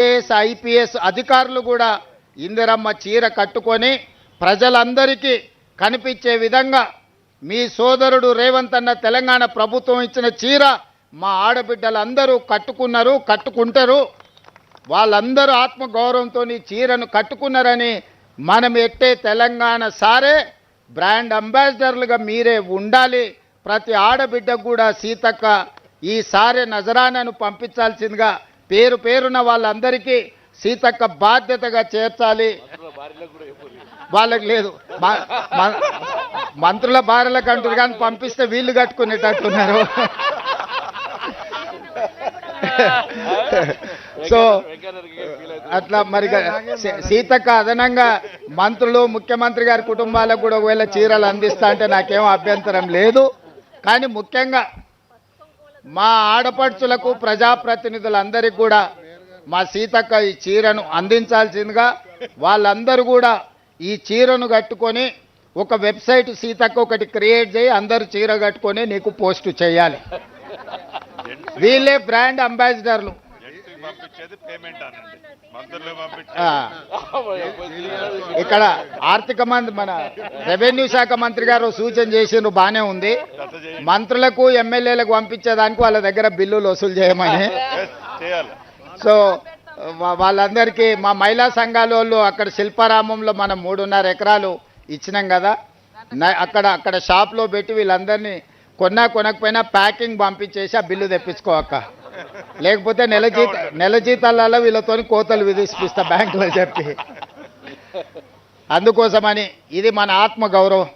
IAS IPS అధికారులు కూడా ఇందిరమ్మ చీర కట్టుకొని ప్రజలందరికీ కనిపించే విధంగా మీ సోదరుడు రేవంత్ అన్న తెలంగాణ ప్రభుత్వం ఇచ్చిన చీర మా ఆడబిడ్డలందరూ కట్టుకున్నారు, కట్టుకుంటారు. వాళ్ళందరూ ఆత్మగౌరవంతో ఈ చీరను కట్టుకున్నారని మనం ఎట్టే తెలంగాణ సారే బ్రాండ్ అంబాసిడర్లుగా మీరే ఉండాలి. ప్రతి ఆడబిడ్డకు కూడా సీతక్క ఈ సారే నజరానాను పంపించాల్సిందిగా పేరు పేరున వాళ్ళందరికీ సీతక్క బాధ్యతగా చేర్చాలి. వాళ్ళకి లేదు, మంత్రుల భార్యలకు అంటారు కానీ పంపిస్తే వీళ్ళు కట్టుకునేటట్టున్నారు. సో అట్లా మరి సీతక్క అదనంగా మంత్రులు ముఖ్యమంత్రి గారి కుటుంబాలకు కూడా ఒకవేళ చీరలు అందిస్తా అంటే నాకేం అభ్యంతరం లేదు. కానీ ముఖ్యంగా మా ఆడపడుచులకు ప్రజాప్రతినిధులందరికీ కూడా మా సీతక్క ఈ చీరను అందించాల్సిందిగా వాళ్ళందరూ కూడా ఈ చీరను కట్టుకొని ఒక వెబ్సైట్ సీతక్క ఒకటి క్రియేట్ చేయి, అందరూ చీర కట్టుకొని నీకు పోస్ట్ చేయాలి. వీళ్ళే బ్రాండ్ అంబాసిడర్లు. ఇక్కడ ఆర్థిక మంత్రి మన రెవెన్యూ శాఖ మంత్రి గారు సూచన చేసిండ్రు, బాగానే ఉంది. మంత్రులకు ఎమ్మెల్యేలకు పంపించేదానికి వాళ్ళ దగ్గర బిల్లులు వసూలు చేయమని. సో వాళ్ళందరికీ మా మహిళా సంఘాల వాళ్ళు అక్కడ శిల్పారామంలో మనం 3.5 ఎకరాలు ఇచ్చినాం కదా, అక్కడ షాప్లో పెట్టి వీళ్ళందరినీ కొనకపోయినా ప్యాకింగ్ పంపించేసి ఆ బిల్లు తెప్పించుకోక, లేకపోతే నెల జీతాలలో వీళ్ళతో కోతలు విధిస్తా బ్యాంకులో చెప్పి. అందుకోసమని ఇది మన ఆత్మగౌరవం.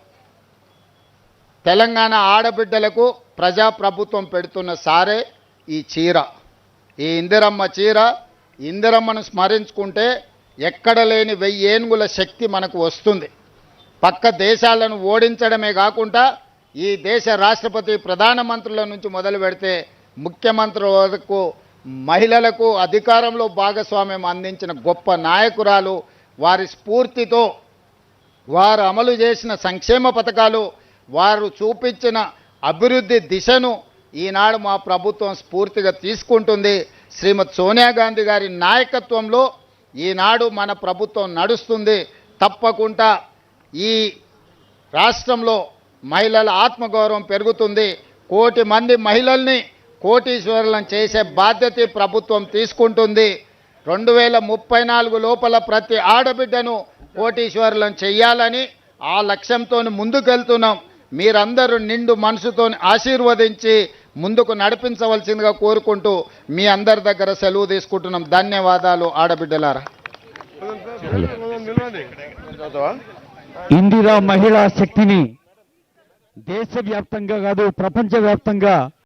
తెలంగాణ ఆడబిడ్డలకు ప్రజాప్రభుత్వం పెడుతున్న సారే ఈ చీర, ఈ ఇందిరమ్మ చీర. ఇందిరమ్మను స్మరించుకుంటే ఎక్కడ లేని 1000 ఏనుగుల శక్తి మనకు వస్తుంది. పక్క దేశాలను ఓడించడమే కాకుండా ఈ దేశ రాష్ట్రపతి ప్రధానమంత్రుల నుంచి మొదలు పెడితే ముఖ్యమంత్రుల వరకు మహిళలకు అధికారంలో భాగస్వామ్యం అందించిన గొప్ప నాయకురాలు. వారి స్ఫూర్తితో వారు అమలు చేసిన సంక్షేమ పథకాలు, వారు చూపించిన అభివృద్ధి దిశను ఈనాడు మా ప్రభుత్వం స్ఫూర్తిగా తీసుకుంటుంది. శ్రీమతి సోనియా గాంధీ గారి నాయకత్వంలో ఈనాడు మన ప్రభుత్వం నడుస్తుంది. తప్పకుండా ఈ రాష్ట్రంలో మహిళల ఆత్మగౌరవం పెరుగుతుంది. 1 కోటి మంది మహిళల్ని కోటీశ్వరులను చేసే బాధ్యత ప్రభుత్వం తీసుకుంటుంది. 2034 లోపల ప్రతి ఆడబిడ్డను కోటీశ్వరులను చెయ్యాలని ఆ లక్ష్యంతో ముందుకెళ్తున్నాం. మీరందరూ నిండు మనసుతో ఆశీర్వదించి ముందుకు నడిపించవలసిందిగా కోరుకుంటూ మీ అందరి దగ్గర సెలవు తీసుకుంటున్నాం. ధన్యవాదాలు ఆడబిడ్డలారా. ఇందిరా మహిళా శక్తిని దేశవ్యాప్తంగా కాదు ప్రపంచవ్యాప్తంగా